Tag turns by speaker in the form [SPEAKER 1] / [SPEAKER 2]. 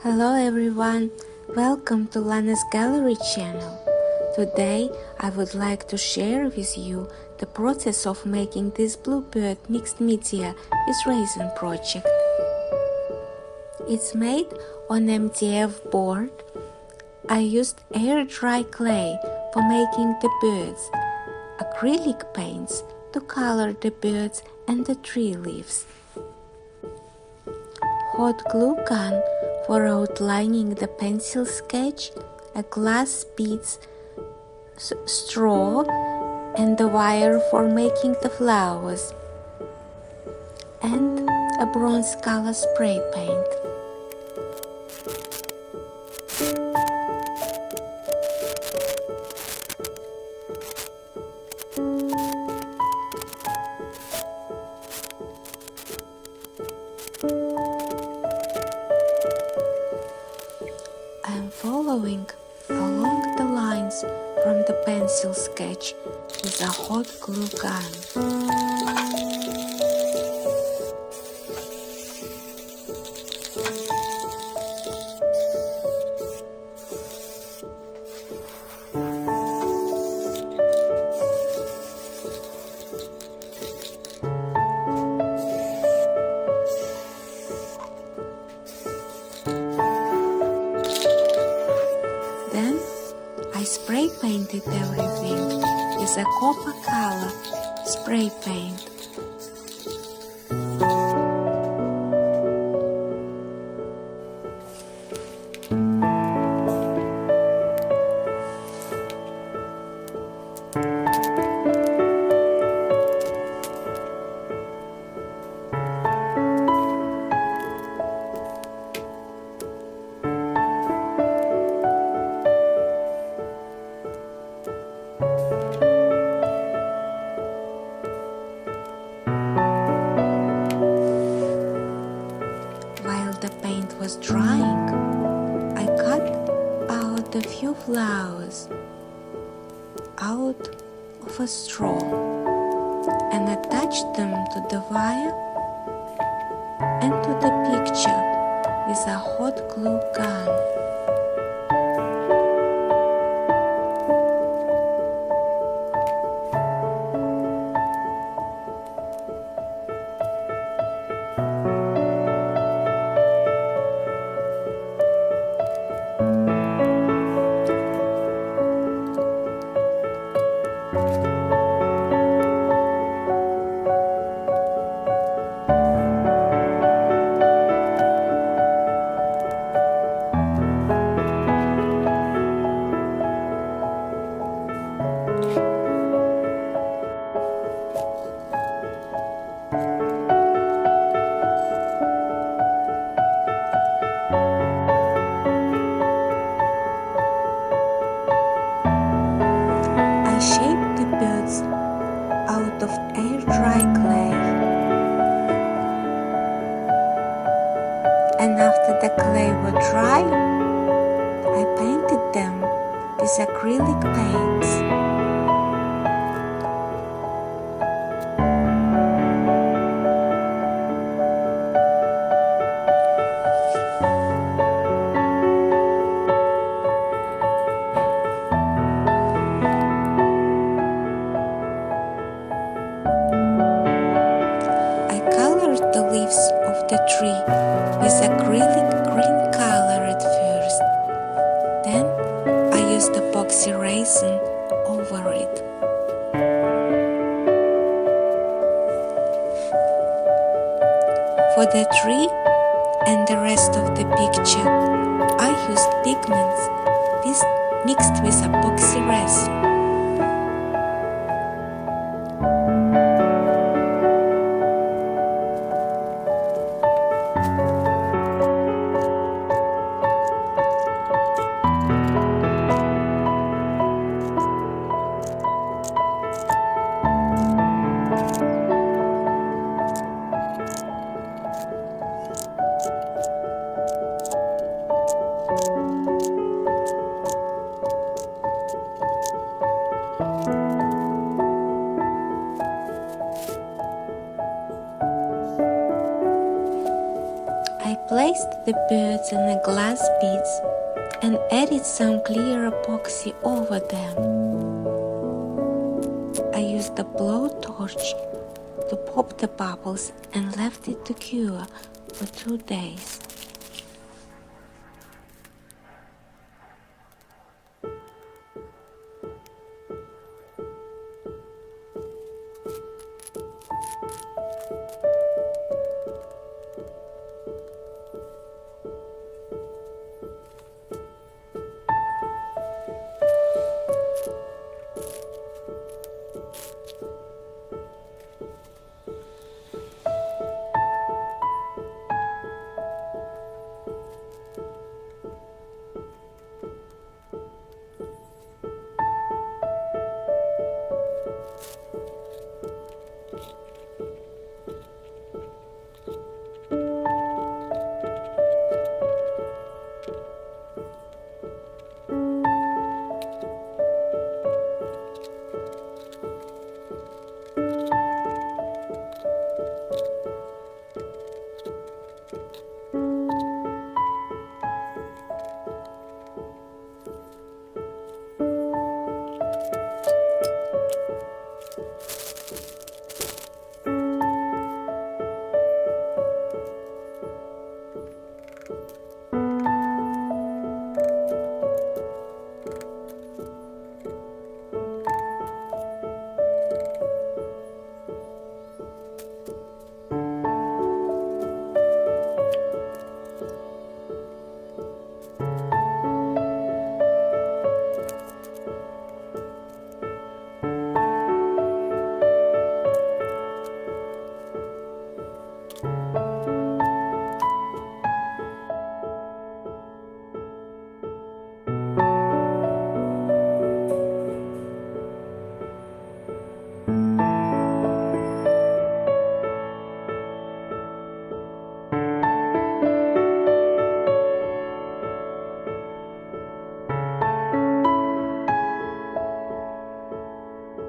[SPEAKER 1] Hello everyone, welcome to Lana's Gallery channel. Today I would like to share with you the process of making this bluebird mixed media with resin project. It's made on MDF board. I used air dry clay for making the birds, acrylic paints to color the birds and the tree leaves, hot glue gun for outlining the pencil sketch, a glass beads, straw, and the wire for making the flowers, and a bronze color spray paint. I am following along the lines from the pencil sketch with a hot glue gun. Then I spray painted everything with a copper color spray paint. While the paint was drying, I cut out a few flowers out of a straw and attached them to the wire and to the picture with a hot glue gun. I shaped the birds out of air dry clay, and after the clay was dry, I painted them with acrylic paints. I colored the leaves of the tree with acrylic green color at first. Then I used epoxy resin over it. For the tree and the rest of the picture, I used pigments mixed with epoxy resin. placed the birds in the glass beads and added some clear epoxy over them. I used a blowtorch to pop the bubbles and left it to cure for 2 days.